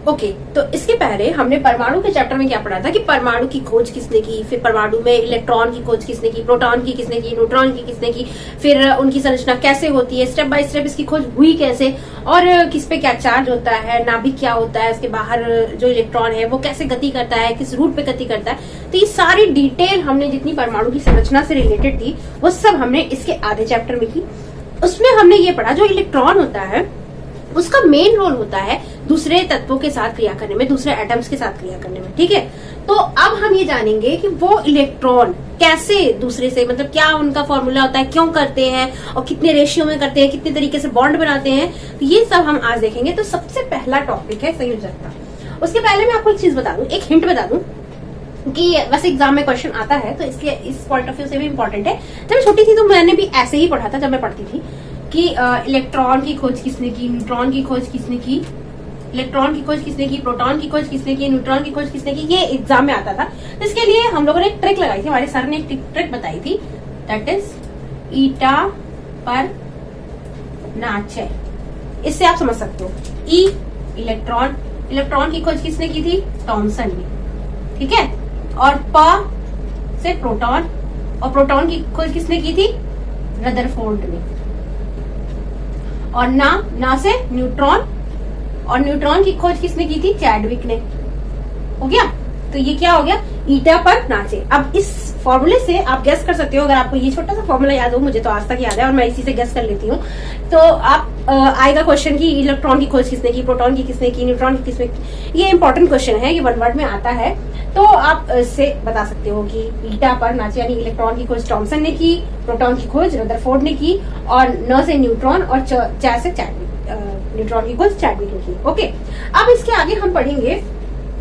Okay, तो इसके पहले हमने परमाणु के चैप्टर में क्या पढ़ा था कि परमाणु की खोज किसने की, फिर परमाणु में इलेक्ट्रॉन की खोज किसने की, प्रोटॉन की किसने की, न्यूट्रॉन की किसने की, फिर उनकी संरचना कैसे होती है, स्टेप बाय स्टेप इसकी खोज हुई कैसे, और किस पे क्या चार्ज होता है, नाभिक क्या होता है, इसके बाहर जो इलेक्ट्रॉन है वो कैसे गति करता है, किस रूट पे गति करता है। तो ये सारी डिटेल हमने जितनी परमाणु की संरचना से रिलेटेड थी वो सब हमने इसके आधे चैप्टर में की। उसमें हमने ये पढ़ा जो इलेक्ट्रॉन होता है उसका मेन रोल होता है दूसरे तत्वों के साथ क्रिया करने में, दूसरे एटम्स के साथ क्रिया करने में, ठीक है। तो अब हम ये जानेंगे कि वो इलेक्ट्रॉन कैसे दूसरे से, मतलब क्या उनका फॉर्मूला होता है, क्यों करते हैं और कितने रेशियो में करते हैं, कितने तरीके से बॉन्ड बनाते हैं, तो ये सब हम आज देखेंगे। तो सबसे पहला टॉपिक है संयोजकता। उसके पहले मैं आपको एक चीज बता दूं, एक हिंट बता दूं कि वैसे एग्जाम में क्वेश्चन आता है तो इसलिए इस पॉइंट ऑफ व्यू से भी इम्पोर्टेंट है। जब मैं छोटी थी तो मैंने भी ऐसे ही पढ़ा था जब मैं पढ़ती थी कि इलेक्ट्रॉन की खोज किसने की, न्यूट्रॉन की खोज किसने की, इलेक्ट्रॉन की खोज किसने की, प्रोटॉन की खोज किसने की, न्यूट्रॉन की खोज किसने की, ये एग्जाम में आता था। तो इसके लिए हम लोगों ने एक ट्रिक लगाई थी, हमारे सर ने एक ट्रिक बताई थी, दैट इज ईटा पर नाचे। इससे आप समझ सकते हो ई इलेक्ट्रॉन, इलेक्ट्रॉन की खोज किसने की थी, थॉमसन ने, ठीक है। और प से प्रोटॉन, और प्रोटॉन की खोज किसने की थी, रदरफोर्ड ने। और ना से न्यूट्रॉन, और न्यूट्रॉन की खोज किसने की थी, चैडविक ने। हो गया, तो ये क्या हो गया, ईटा पर नाचे। अब इस फॉर्मूले से आप गेस कर सकते हो, अगर आपको ये छोटा सा फॉर्मूला याद हो, मुझे तो आज तक याद है और मैं इसी से गेस कर लेती हूँ। तो आप आएगा क्वेश्चन की इलेक्ट्रॉन की खोज किसने की, प्रोटॉन की किसने की, न्यूट्रॉन की किसने की। ये इंपॉर्टेंट क्वेश्चन है, ये वन वर्ड में आता है। तो आप इससे बता सकते हो कि ईटा पर नाचे यानी इलेक्ट्रॉन की खोज थॉमसन ने की, प्रोटॉन की खोज रदरफोर्ड ने की, और न से न्यूट्रॉन और च से चैडविक, न्यूट्रॉन की खोज चैडविक ने की। ओके, अब इसके आगे हम पढ़ेंगे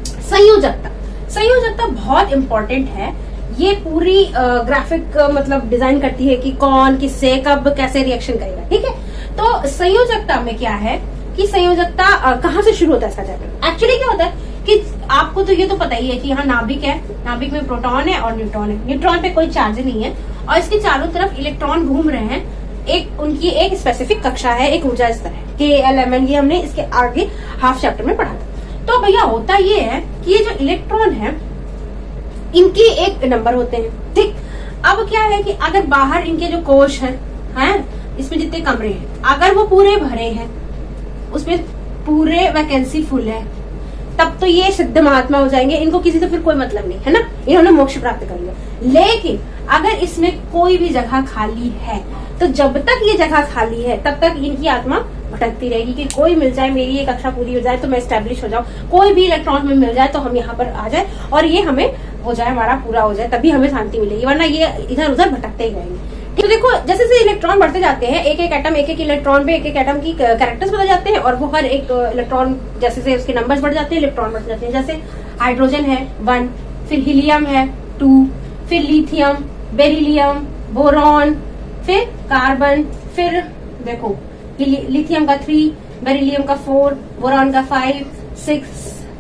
संयोजकता। संयोजकता बहुत इंपॉर्टेंट है, ये पूरी ग्राफिक मतलब डिजाइन करती है कि कौन किससे कब कैसे रिएक्शन करेगा, ठीक है। तो संयोजकता में क्या है कि संयोजकता कहाँ से शुरू होता है इसका चैप्टर। एक्चुअली क्या होता है कि आपको तो ये तो पता ही है कि यहाँ नाभिक है, नाभिक में प्रोटॉन है और न्यूट्रॉन है, न्यूट्रॉन पे कोई चार्ज नहीं है और इसके चारों तरफ इलेक्ट्रॉन घूम रहे हैं। एक उनकी एक स्पेसिफिक कक्षा है, एक ऊर्जा स्तर है KLMN, ये हमने इसके आगे हाफ चैप्टर में पढ़ा था। तो भैया होता ये है कि ये जो इलेक्ट्रॉन है इनके एक नंबर होते हैं, ठीक। अब क्या है कि अगर बाहर इनके जो कोश हैं, इसमें जितने कमरे हैं अगर वो पूरे भरे हैं, उसमें पूरे वैकेंसी फुल है, तब तो ये सिद्ध महात्मा हो जाएंगे, इनको किसी से फिर कोई मतलब नहीं है ना, इन्होंने मोक्ष प्राप्त कर लिया। लेकिन अगर इसमें कोई भी जगह खाली है तो जब तक ये जगह खाली है तब तक इनकी आत्मा भटकती रहेगी कि कोई मिल जाए, मेरी ये कक्षा पूरी हो जाए तो मैं एस्टेब्लिश हो जाऊं, कोई भी इलेक्ट्रॉन में मिल जाए तो हम यहाँ पर आ जाए और ये हमें हो जाए, हमारा पूरा हो जाए, तभी हमें शांति मिलेगी, वरना ये इधर उधर भटकते ही रहेंगे। तो देखो जैसे जैसे इलेक्ट्रॉन बढ़ते जाते हैं, एक एक एटम, एक एक इलेक्ट्रॉन पे एक एक एटम की कैरेक्टर्स बदल जाते हैं और वो हर एक इलेक्ट्रॉन जैसे जैसे उसके नंबर्स बढ़ जाते हैं, इलेक्ट्रॉन बढ़ जाते हैं। जैसे हाइड्रोजन है 1, फिर हीलियम है 2, फिर लिथियम, बेरिलियम, बोरॉन, फिर कार्बन, फिर देखो लिथियम का 3, बेरिलियम का 4, बोरॉन का 5, 6,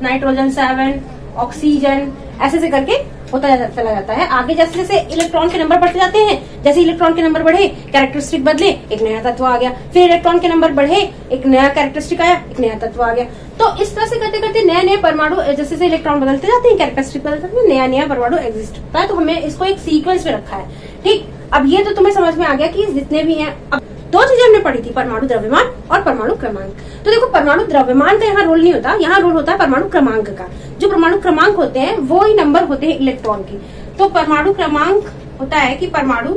नाइट्रोजन 7, ऑक्सीजन, ऐसे से करके होता चला जाता है। आगे जैसे जैसे इलेक्ट्रॉन के नंबर बढ़ते जाते हैं, जैसे इलेक्ट्रॉन के नंबर बढ़े कैरेक्टरिस्टिक बदले, एक नया तत्व आ गया, फिर इलेक्ट्रॉन के नंबर बढ़े, एक नया कैरेक्टरिस्टिक आया, एक नया तत्व आ गया। तो इस तरह से करते करते नए नए परमाणु, जैसे जैसे इलेक्ट्रॉन बदलते जाते हैं, कैरेक्टरिस्टिक बदलते जाते हैं, नया नया परमाणु एग्जिस्ट होता है। तो हमें इसको एक सीक्वेंस में रखा है, ठीक। अब ये तो तुम्हें समझ में आ गया कि जितने भी हैं, अब दो चीजें हमने पढ़ी थी, परमाणु द्रव्यमान और परमाणु क्रमांक। तो देखो परमाणु द्रव्यमान का यहाँ रोल नहीं होता, यहाँ रोल होता है परमाणु क्रमांक का। जो परमाणु क्रमांक होते हैं वो ही नंबर होते हैं इलेक्ट्रॉन के। तो परमाणु क्रमांक होता है कि परमाणु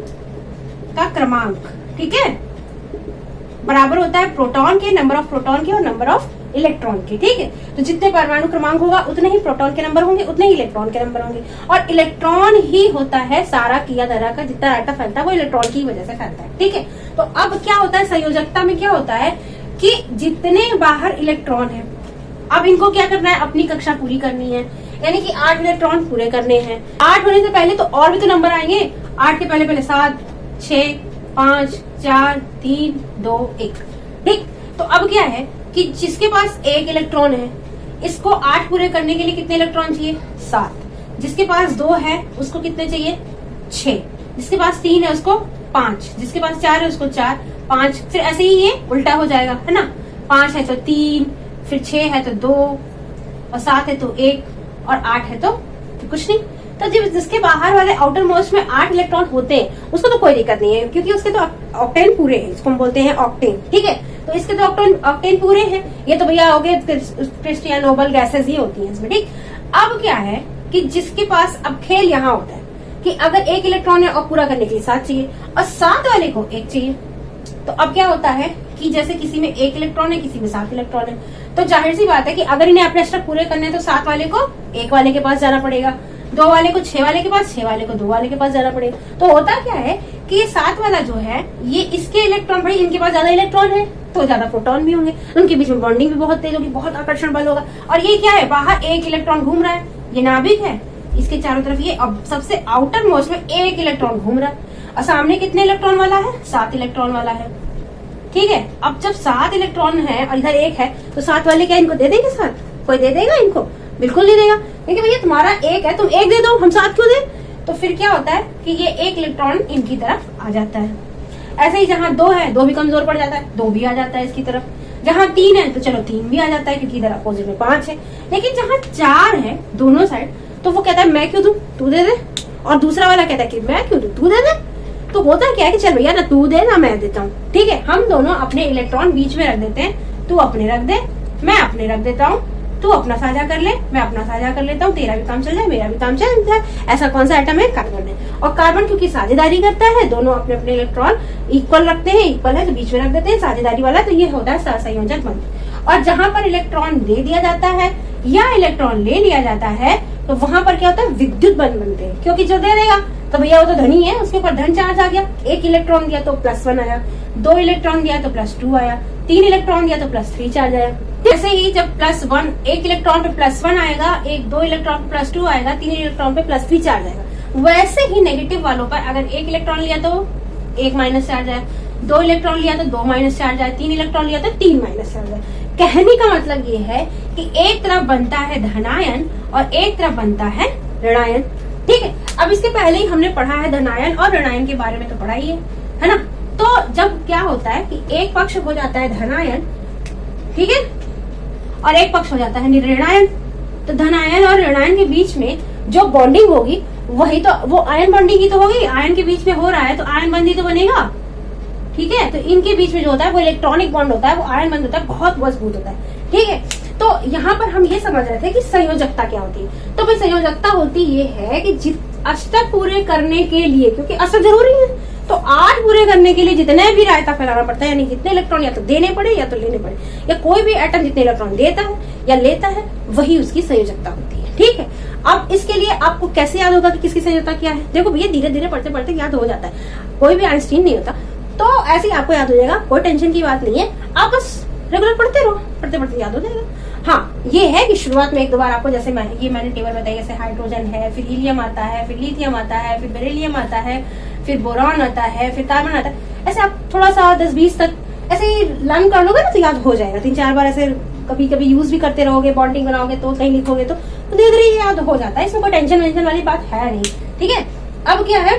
का क्रमांक, ठीक है, बराबर होता है प्रोटॉन के, नंबर ऑफ प्रोटॉन के और नंबर ऑफ इलेक्ट्रॉन के, ठीक है। तो जितने परमाणु क्रमांक होगा उतने ही प्रोटॉन के नंबर होंगे, उतने ही इलेक्ट्रॉन के नंबर होंगे। और इलेक्ट्रॉन ही होता है सारा किया धरा का, जितना डाटा फैलता है वो इलेक्ट्रॉन की वजह से फैलता है, ठीक है। तो अब क्या होता है संयोजकता में, क्या होता है कि जितने बाहर इलेक्ट्रॉन है, अब इनको क्या करना है, अपनी कक्षा पूरी करनी है, यानी कि 8 इलेक्ट्रॉन पूरे करने हैं। 8 होने से पहले तो और भी तो नंबर आएंगे, 8 के पहले 7, 6, 5, 4, 3, 2, 1, ठीक। तो अब क्या है कि जिसके पास 1 इलेक्ट्रॉन है, इसको 8 पूरे करने के लिए कितने इलेक्ट्रॉन चाहिए, 7। जिसके पास 2 है उसको कितने चाहिए, 6। जिसके पास 3 है उसको 5, जिसके पास 4 है उसको 4, 5, फिर ऐसे ही ये उल्टा हो जाएगा, है ना। 5 है तो 3, फिर 6 है तो 2, और 7 है तो 1 और 8 है तो कुछ नहीं। तो जब जिसके बाहर वाले आउटर मोस्ट में 8 इलेक्ट्रॉन होते हैं उसको तो कोई दिक्कत नहीं है, क्योंकि उसके तो ऑक्टेन पूरे हैं, इसको हम बोलते हैं ऑक्टेन, ठीक है। तो इसके तो ऑक्टेन पूरे हैं। ये तो भैया हो गए क्रिस्टियन नोबल गैसेस ही होती हैं इसमें, ठीक। अब क्या है कि जिसके पास अब खेल यहाँ होता है कि अगर 1 इलेक्ट्रॉन है और पूरा करने के लिए 7 चाहिए और 7 वाले को 1 चाहिए, तो अब क्या होता है कि जैसे किसी में 1 इलेक्ट्रॉन है, किसी में 7 इलेक्ट्रॉन है, तो जाहिर सी बात है कि अगर इन्हें अपने स्टेप पूरे करने हैं तो 7 वाले को 1 वाले के पास जाना पड़ेगा, 2 वाले को 6 वाले के पास, 6 वाले को 2 वाले के पास जाना पड़ेगा। तो होता क्या है कि ये 7 वाला जो है ये इसके इलेक्ट्रॉन, भाई इनके पास ज्यादा इलेक्ट्रॉन है तो ज्यादा प्रोटॉन भी होंगे, उनके बीच में बॉन्डिंग भी बहुत तेज होगी, बहुत आकर्षण बल होगा। और ये क्या है, बाहर 1 इलेक्ट्रॉन घूम रहा है, ये नाभिक है, इसके चारों तरफ ये अब सबसे आउटर मोस्ट में 1 इलेक्ट्रॉन घूम रहा है और सामने कितने इलेक्ट्रॉन वाला है, 7 इलेक्ट्रॉन वाला है, ठीक है। अब जब 7 इलेक्ट्रॉन है और इधर 1 है तो 7 वाले क्या इनको दे देंगे साथ? कोई दे देगा इनको? बिल्कुल नहीं देगा, क्योंकि भैया तुम्हारा 1 है, तुम 1 दे दो, हम 7 क्यों दे? तो फिर क्या होता है कि ये 1 इलेक्ट्रॉन इनकी तरफ आ जाता है। ऐसे ही जहाँ 2 है 2 भी कमजोर पड़ जाता है, 2 भी आ जाता है इसकी तरफ। जहाँ 3 है तो चलो 3 भी आ जाता है, क्योंकि इधर अपोजिट में 5 है। लेकिन जहाँ 4 है दोनों साइड, तो वो कहता है मैं क्यों दूं, तू दे दे, और दूसरा वाला कहता है कि मैं क्यों दूं, तू दे दे। तो होता क्या है कि चल भैया ना तू दे ना मैं देता हूँ, ठीक है। हम दोनों अपने इलेक्ट्रॉन बीच में रख देते हैं, तू अपने रख दे, मैं अपने रख देता हूँ, तू अपना साझा कर ले, मैं अपना साझा कर लेता हूँ, तेरा भी काम चल जाए, मेरा भी काम चल जाए। ऐसा कौन सा एटम है? कार्बन है। और कार्बन क्योंकि साझेदारी करता है, दोनों अपने अपने इलेक्ट्रॉन इक्वल रखते हैं, इक्वल है तो बीच में रख देते हैं साझेदारी वाला, तो ये होता है सहसंयोजक बंधन। और जहां पर इलेक्ट्रॉन दे दिया जाता है या इलेक्ट्रॉन ले लिया जाता है तो वहां पर क्या होता है, विद्युत बंध बनते हैं, क्योंकि जो दे देगा तो भैया वो तो धनी है, उसके ऊपर धन चार्ज आ गया। 1 इलेक्ट्रॉन दिया तो +1 आया, 2 इलेक्ट्रॉन दिया तो +2 आया, 3 इलेक्ट्रॉन दिया तो +3 चार्ज आया। जैसे ही जब +1 1 इलेक्ट्रॉन पे +1 आएगा, 2 इलेक्ट्रॉन पे +2 आएगा, 3 इलेक्ट्रॉन पे +3 चार्ज आएगा। वैसे ही नेगेटिव वालों पर अगर 1 इलेक्ट्रॉन लिया तो 1 माइनस चार्ज आया, 2 इलेक्ट्रॉन लिया तो 2 माइनस चार्ज आया, 3 इलेक्ट्रॉन लिया तो 3 माइनस चार्ज आया। कहने का मतलब ये है कि एक तरफ बनता है धनायन और एक तरफ बनता है ऋणायन, ठीक है। अब इसके पहले ही हमने पढ़ा है धनायन और ऋणायन के बारे में, तो पढ़ा ही है ना। तो जब क्या होता है कि एक पक्ष हो जाता है धनायन, ठीक है, और एक पक्ष हो जाता है ऋणायन, तो धनायन और ऋणायन के बीच में जो बॉन्डिंग होगी वही तो वो आयन बॉन्डिंग ही तो होगी। आयन के बीच में हो रहा है तो आयन बंद ही तो बनेगा, ठीक है। तो इनके बीच में जो होता है वो इलेक्ट्रॉनिक बॉन्ड होता है, वो आयन बंद होता है, बहुत मजबूत होता है, ठीक है। तो यहाँ पर हम ये समझ रहे थे कि संयोजकता क्या होती है। तो भाई संयोजकता होती ये है कि अष्टक पूरे करने के लिए, क्योंकि अष्टक जरूरी है, तो 8 पूरे करने के लिए जितने भी रायता फैलाना पड़ता है, यानी जितने इलेक्ट्रॉन या तो देने पड़े या तो लेने पड़े, या कोई भी एटम जितने इलेक्ट्रॉन देता है या लेता है वही उसकी संयोजकता होती है, ठीक है। अब इसके लिए आपको कैसे याद होगा कि किसकी संयोजकता क्या है? देखो भैया धीरे धीरे पढ़ते पढ़ते याद हो जाता है, कोई भी आइंस्टीन नहीं होता, तो ऐसे ही आपको याद हो जाएगा, कोई टेंशन की बात नहीं है। आप बस रेगुलर पढ़ते रहो, पढ़ते पढ़ते याद हो जाएगा। हाँ ये है कि शुरुआत में 1-2 बार आपको, जैसे मैंने टेबल बताई, जैसे हाइड्रोजन है, फिर हीलियम आता है, फिर लिथियम आता है, फिर बेरिलियम आता है, फिर बोरॉन आता है, फिर कार्बन आता है। ऐसे आप थोड़ा सा 10-20 तक ऐसे ही लर्न कर लोगे ना तो याद हो जाएगा। 3-4 बार ऐसे कभी कभी यूज भी करते रहोगे, बॉन्डिंग बनाओगे तो कहीं लिखोगे तो धीरे धीरे याद हो जाता है। इसमें कोई टेंशन वाली बात है नहीं, ठीक है। अब क्या है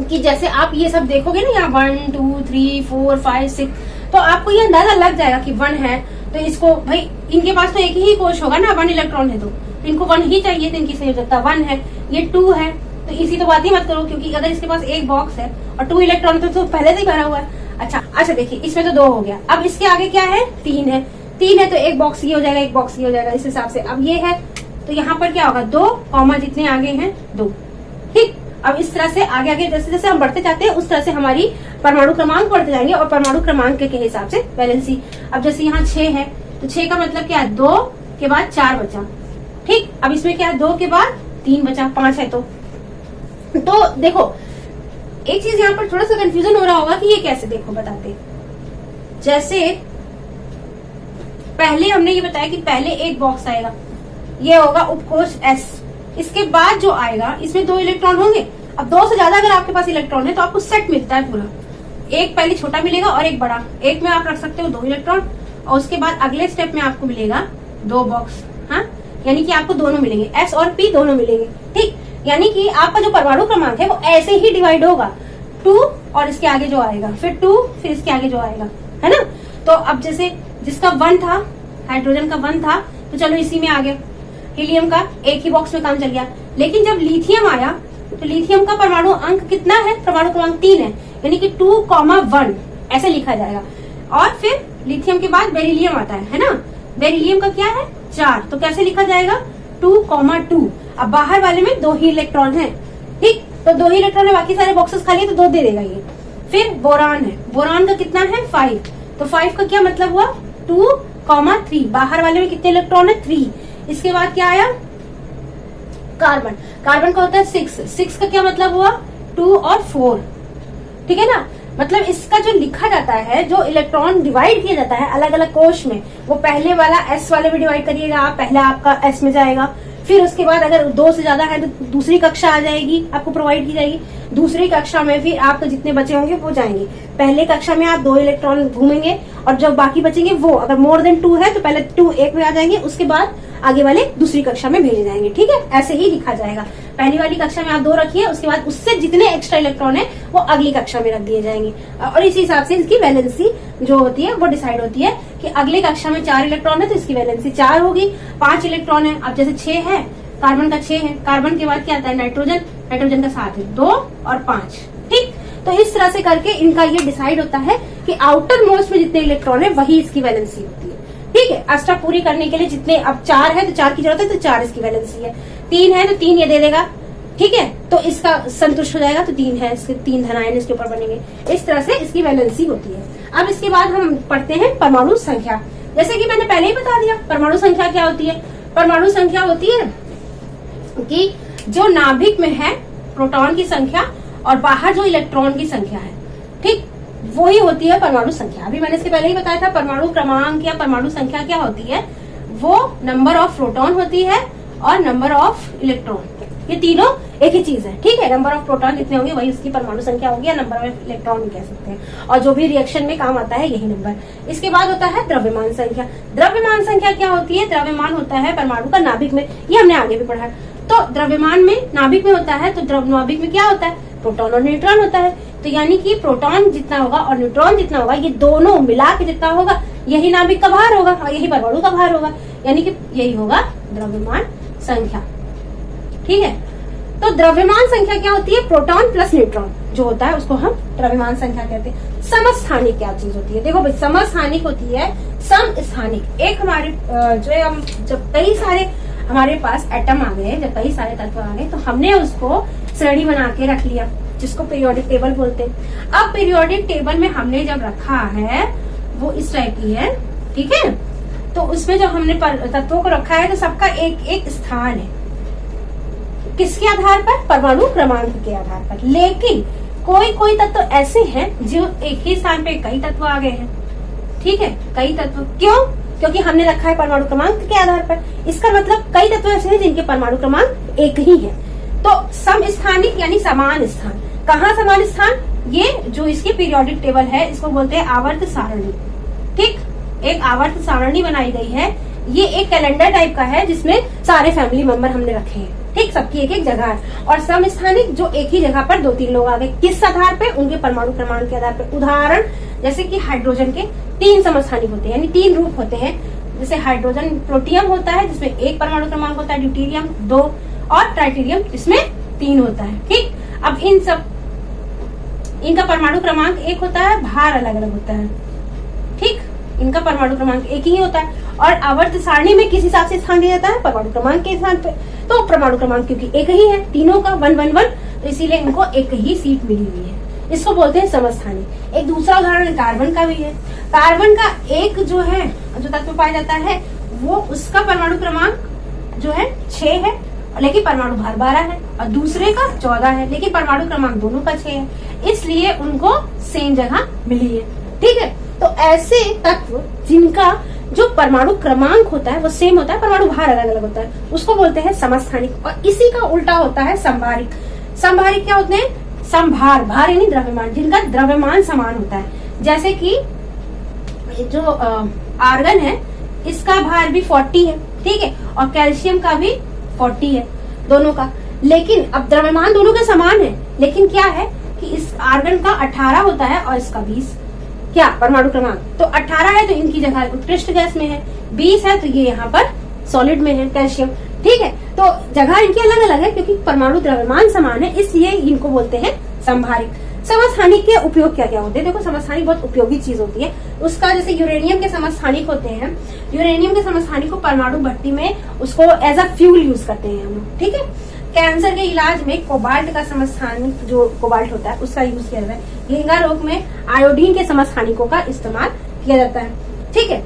कि जैसे आप ये सब देखोगे ना यहाँ 1 2 3 4 5 6, तो आपको ये अंदाजा लग जाएगा कि 1 है तो इसको, भाई इनके पास तो एक ही कोश होगा ना, 1 इलेक्ट्रॉन है तो इनको 1 ही चाहिए, तो इनकी संयोजकता 1 है। ये 2 है तो इसी तो बात ही मत करो, क्योंकि अगर इसके पास एक बॉक्स है और 2 इलेक्ट्रॉन तो पहले से ही भरा हुआ है। अच्छा देखिए इसमें तो 2 हो गया, अब इसके आगे क्या है, 3 है, 3 है तो एक बॉक्स ये हो जाएगा, एक बॉक्स ये हो जाएगा, इस हिसाब से। अब ये है तो यहाँ पर क्या होगा, 2 कॉमा जितने आगे हैं 2, ठीक। अब इस तरह से आगे आगे जैसे जैसे हम बढ़ते जाते हैं उस तरह से हमारी परमाणु क्रमांक बढ़ते जाएंगे, और परमाणु क्रमांक के हिसाब से वैलेंसी। अब जैसे यहाँ 6 है तो 6 का मतलब क्या है, 2 के बाद 4 बचा, ठीक। अब इसमें क्या है, 2 के बाद 3 बचा, 5 है तो देखो एक चीज यहाँ पर थोड़ा सा कंफ्यूजन हो रहा होगा कि ये कैसे, देखो बताते। जैसे पहले हमने ये बताया कि पहले एक बॉक्स आएगा, ये होगा उपकोष S, इसके बाद जो आएगा इसमें 2 इलेक्ट्रॉन होंगे। अब 2 से ज्यादा अगर आपके पास इलेक्ट्रॉन है तो आपको सेट मिलता है पूरा, एक पहले छोटा मिलेगा और एक बड़ा, एक में आप रख सकते हो 2 इलेक्ट्रॉन, और उसके बाद अगले स्टेप में आपको मिलेगा 2 बॉक्स, हाँ, यानी कि आपको दोनों मिलेंगे, S और P दोनों मिलेंगे, ठीक। यानी कि आपका जो परमाणु क्रमांक है वो ऐसे ही डिवाइड होगा, 2 और इसके आगे जो आएगा, फिर 2 फिर इसके आगे जो आएगा, है ना। तो अब जैसे जिसका 1 था, हाइड्रोजन का 1 था, तो चलो इसी में आ गया, हीलियम का एक ही बॉक्स में काम चल गया। लेकिन जब लिथियम आया तो लिथियम का परमाणु अंक कितना है, परमाणु क्रमांक 3 है, यानी कि 2,1 ऐसे लिखा जाएगा। और फिर लिथियम के बाद बेरिलियम आता है ना, बेरिलियम का क्या है 4, तो कैसे लिखा जाएगा 2,2। अब बाहर वाले में 2 ही इलेक्ट्रॉन है, ठीक, तो 2 ही इलेक्ट्रॉन है, बाकी सारे बॉक्सेस खाली है तो 2 दे देगा ये। फिर बोरान है, बोरान का कितना है 5, तो 5 का क्या मतलब हुआ 2,3, बाहर वाले में कितने इलेक्ट्रॉन है 3। इसके बाद क्या आया कार्बन, कार्बन का होता है 6 का क्या मतलब हुआ 2 और 4, ठीक है ना। मतलब इसका जो लिखा जाता है, जो इलेक्ट्रॉन डिवाइड किया जाता है अलग अलग कोश में, वो पहले वाला एस वाले में डिवाइड करिएगा आप, पहला आपका एस में जाएगा। फिर उसके बाद अगर 2 से ज्यादा है तो दूसरी कक्षा आ जाएगी, आपको प्रोवाइड की जाएगी। दूसरी कक्षा में फिर आपके जितने बचे होंगे वो जाएंगे। पहले कक्षा में आप 2 इलेक्ट्रॉन घूमेंगे और जब बाकी बचेंगे वो अगर मोर देन 2 है तो पहले 2 एक में आ जाएंगे, उसके बाद आगे वाले दूसरी कक्षा में भेजे जाएंगे, ठीक है। ऐसे ही लिखा जाएगा, पहली वाली कक्षा में आप 2 रखिए, उसके बाद उससे जितने एक्स्ट्रा इलेक्ट्रॉन है वो अगली कक्षा में रख दिए जाएंगे। और इसी हिसाब से इसकी वैलेंसी जो होती है वो डिसाइड होती है कि अगले कक्षा में 4 इलेक्ट्रॉन है तो इसकी वैलेंसी 4 होगी। 5 इलेक्ट्रॉन है, अब जैसे 6 है, कार्बन का 6 है, कार्बन के बाद क्या आता है नाइट्रोजन, नाइट्रोजन का 7 है, 2 और 5, ठीक। तो इस तरह से करके इनका ये डिसाइड होता है कि आउटर मोस्ट में जितने इलेक्ट्रॉन है वही इसकी वैलेंसी होती है, ठीक है। अष्टक पूरी करने के लिए जितने, अब 4 है तो 4 की जरूरत है तो 4 इसकी वैलेंसी है, 3 है तो 3 ये दे देगा, ठीक है, तो इसका संतुष्ट हो जाएगा, तो 3 है, इसके 3 धनायन इसके ऊपर बनेंगे। इस तरह से इसकी वैलेंसी होती है। अब इसके बाद हम पढ़ते हैं परमाणु संख्या। जैसे कि मैंने पहले ही बता दिया परमाणु संख्या क्या होती है। परमाणु संख्या होती है कि जो नाभिक में है प्रोटॉन की संख्या और बाहर जो इलेक्ट्रॉन की संख्या है, ठीक, वो ही होती है परमाणु संख्या। अभी मैंने इसके पहले ही बताया था परमाणु क्रमांक या परमाणु संख्या क्या होती है, वो नंबर ऑफ प्रोटॉन होती है और नंबर ऑफ इलेक्ट्रॉन, ये तीनों एक ही चीज है, ठीक है। नंबर ऑफ प्रोटॉन जितने होंगे वही उसकी परमाणु संख्या होगी, या नंबर ऑफ इलेक्ट्रॉन भी कह सकते हैं, और जो भी रिएक्शन में काम आता है यही नंबर। इसके बाद होता है द्रव्यमान संख्या। द्रव्यमान संख्या क्या होती है, द्रव्यमान होता है परमाणु का नाभिक में, ये हमने आगे भी पढ़ा है। तो द्रव्यमान में नाभिक में होता है, तो नाभिक में क्या होता है प्रोटॉन और न्यूट्रॉन होता है। तो यानी कि प्रोटॉन जितना होगा और न्यूट्रॉन जितना होगा, ये दोनों मिला के जितना होगा यही नाभिक का भार होगा और यही परमाणु का भार होगा, यानी कि यही होगा द्रव्यमान संख्या, ठीक है। तो द्रव्यमान संख्या क्या होती है, प्रोटॉन प्लस न्यूट्रॉन जो होता है उसको हम द्रव्यमान संख्या कहते हैं। समस्थानिक क्या चीज होती है, देखो भाई समस्थानिक होती है समस्थानिक। एक हमारे जो हम जब कई सारे हमारे पास एटम आ गए, जब कई सारे तत्व आ गए तो हमने उसको श्रेणी बना के रख लिया, जिसको पीरियोडिक टेबल बोलते हैं। अब पीरियोडिक टेबल में हमने जब रखा है वो इस टाइप की है, ठीक है। तो उसमें जब हमने तत्वों को रखा है तो सबका एक एक स्थान है, किसके आधार पर, परमाणु क्रमांक के आधार पर। लेकिन कोई कोई तत्व ऐसे हैं जो एक ही स्थान पे कई तत्व आ गए हैं, ठीक है, कई तत्व। क्यों, क्योंकि हमने रखा है परमाणु क्रमांक के आधार पर। इसका मतलब कई तत्व ऐसे हैं जिनके परमाणु क्रमांक एक ही है। तो समस्थानिक यानी समान स्थान। कहाँ समान स्थान, ये जो इसकी पीरियोडिक टेबल है इसको बोलते हैं आवर्त सारणी, ठीक। एक आवर्त सारणी बनाई गई है, ये एक कैलेंडर टाइप का है जिसमें सारे फैमिली मेंबर हमने रखे हैं, ठीक, सबकी एक एक जगह है। और समस्थानिक जो एक ही जगह पर 2-3 लोग आ गए, किस आधार पे, उनके परमाणु क्रमांक के आधार पर। उदाहरण जैसे कि हाइड्रोजन के 3 समस्थानिक होते हैं, यानी 3 रूप होते हैं। जैसे हाइड्रोजन प्रोटियम होता है जिसमें 1 परमाणु क्रमांक होता है, ड्यूटेरियम 2 और ट्राइटेरियम जिसमें 3 होता है, ठीक। अब इन सब इनका परमाणु क्रमांक 1 होता है, भार अलग अलग होता है, ठीक। इनका परमाणु क्रमांक 1 ही होता है। और आवर्त सारणी में किस हिसाब से स्थान दिया जाता है, परमाणु क्रमांक के स्थान पे। तो परमाणु क्रमांक क्योंकि एक ही है तीनों का 111, तो इसीलिए इनको एक ही सीट मिली हुई है, इसको बोलते हैं समस्थानिक। एक दूसरा उदाहरण कार्बन का भी है। कार्बन का एक जो है जो तत्व पाया जाता है वो उसका परमाणु क्रमांक जो है 6 है, लेकिन परमाणु भार 12 है, और दूसरे का 14 है, लेकिन परमाणु क्रमांक दोनों का 6 है, इसलिए उनको सेम जगह मिली है, ठीक है। तो ऐसे तत्व जिनका जो परमाणु क्रमांक होता है वो सेम होता है, परमाणु भार अलग अलग होता है, उसको बोलते हैं समस्थानिक। और इसी का उल्टा होता है संभारिक। संभारिक क्या होते हैं, संभार, भार यानी द्रव्यमान, जिनका द्रव्यमान समान होता है। जैसे कि जो आर्गन है इसका भार भी 40 है, ठीक है, और कैल्शियम का भी 40 है, दोनों का। लेकिन अब द्रव्यमान दोनों के समान है, लेकिन क्या है कि इस आर्गन का 18 होता है और इसका 20, क्या परमाणु क्रमांक। तो 18 है तो इनकी जगह उत्कृष्ट गैस में है, 20 है तो ये यहाँ पर सॉलिड में है कैल्शियम, ठीक है। तो जगह इनकी अलग अलग है क्योंकि परमाणु द्रव्यमान समान है, इसलिए इनको बोलते हैं समभारिक। समस्थानिक के उपयोग क्या क्या होते हैं? देखो समस्थानिक बहुत उपयोगी चीज होती है। उसका जैसे यूरेनियम के समस्थानिक होते हैं, यूरेनियम के समस्थानिक को परमाणु भट्टी में उसको एज अ फ्यूल यूज करते हैं हम लोग, ठीक है। कैंसर के इलाज में कोबाल्ट का समस्थानिक जो कोबाल्ट होता है उसका यूज किया जाता है। घेंगा रोग में आयोडीन के समस्थानिकों का इस्तेमाल किया जाता है, ठीक है।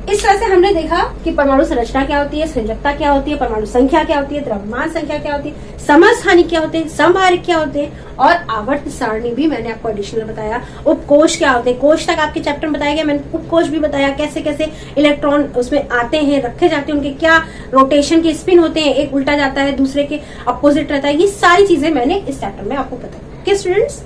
इस तरह से हमने देखा कि परमाणु संरचना क्या होती है, संयोजकता क्या होती है, परमाणु संख्या क्या होती है, द्रव्यमान संख्या क्या होती है, समस्थानिक क्या होते हैं, समभारिक क्या होते हैं, और आवर्त सारणी भी मैंने आपको एडिशनल बताया। उपकोष क्या होते हैं, कोष तक आपके चैप्टर में बताया गया, मैंने उपकोष भी बताया कैसे कैसे इलेक्ट्रॉन उसमें आते हैं, रखे जाते हैं, उनके क्या रोटेशन के स्पिन होते हैं, एक उल्टा जाता है दूसरे के अपोजिट रहता है। ये सारी चीजें मैंने इस चैप्टर में आपको बताया। Okay students.